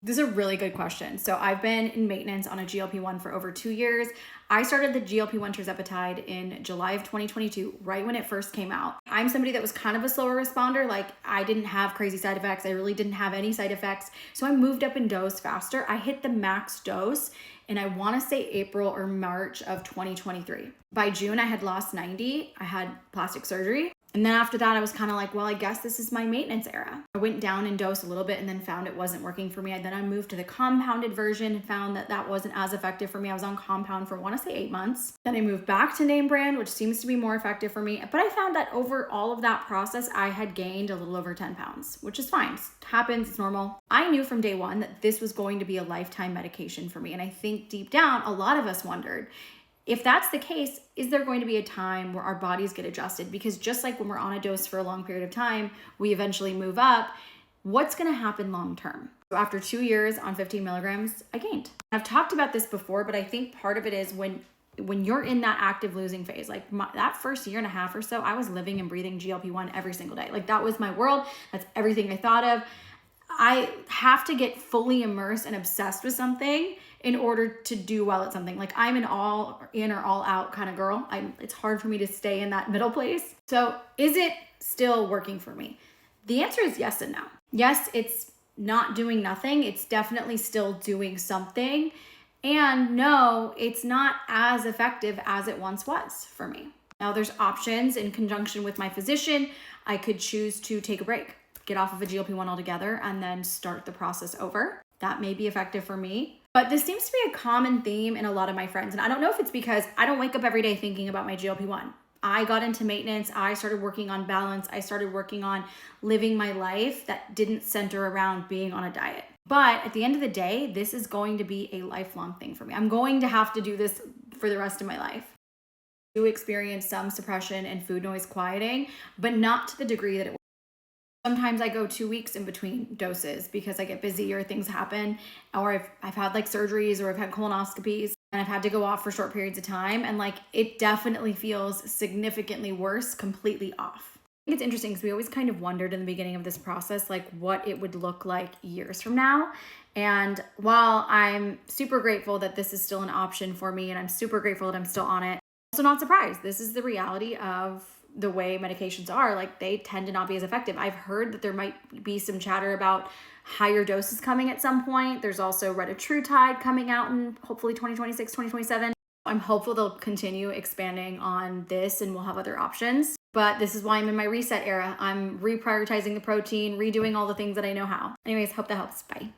This is a really good question. So I've been in maintenance on a GLP-1 for over 2 years. I started the GLP-1 tirzepatide in July of 2022, right when it first came out. I'm somebody that was kind of a slower responder. Like I didn't have crazy side effects. I really didn't have any side effects. So I moved up in dose faster. I hit the max dose and I want to say April or March of 2023. By June, I had lost 90. I had plastic surgery. And then after that, I was kind of like, well, I guess this is my maintenance era. I went down in dose a little bit and then found it wasn't working for me. And then I moved to the compounded version and found that that wasn't as effective for me. I was on compound for, I want to say 8 months. Then I moved back to name brand, which seems to be more effective for me. But I found that over all of that process, I had gained a little over 10 pounds, which is fine. It happens, it's normal. I knew from day one that this was going to be a lifetime medication for me. And I think deep down, a lot of us wondered, if that's the case, is there going to be a time where our bodies get adjusted? Because just like when we're on a dose for a long period of time, we eventually move up. What's going to happen long term? So after 2 years on 15 milligrams, I gained. I've talked about this before, but I think part of it is when you're in that active losing phase, like that first year and a half or so, I was living and breathing GLP-1 every single day. Like that was my world. That's everything I thought of. I have to get fully immersed and obsessed with something in order to do well at something. Like I'm an all in or all out kind of girl. It's hard for me to stay in that middle place. So is it still working for me? The answer is yes and no. Yes, it's not doing nothing. It's definitely still doing something. And no, it's not as effective as it once was for me. Now there's options in conjunction with my physician. I could choose to take a break, get off of a GLP-1 altogether, and then start the process over. That may be effective for me. But this seems to be a common theme in a lot of my friends. And I don't know if it's because I don't wake up every day thinking about my GLP-1. I got into maintenance. I started working on balance. I started working on living my life that didn't center around being on a diet. But at the end of the day, this is going to be a lifelong thing for me. I'm going to have to do this for the rest of my life. I do experience some suppression and food noise quieting, but not to the degree that it. Sometimes I go 2 weeks in between doses because I get busy or things happen, or I've had like surgeries or I've had colonoscopies and I've had to go off for short periods of time. And like, it definitely feels significantly worse, completely off. I think it's interesting because we always kind of wondered in the beginning of this process, like what it would look like years from now. And while I'm super grateful that this is still an option for me and I'm super grateful that I'm still on it, I'm also not surprised. This is the reality of the way medications are. Like they tend to not be as effective. I've heard that there might be some chatter about higher doses coming at some point. There's also retatrutide coming out in hopefully 2026, 2027. I'm hopeful they'll continue expanding on this and we'll have other options. But this is why I'm in my reset era. I'm reprioritizing the protein, redoing all the things that I know how. Anyways, hope that helps. Bye.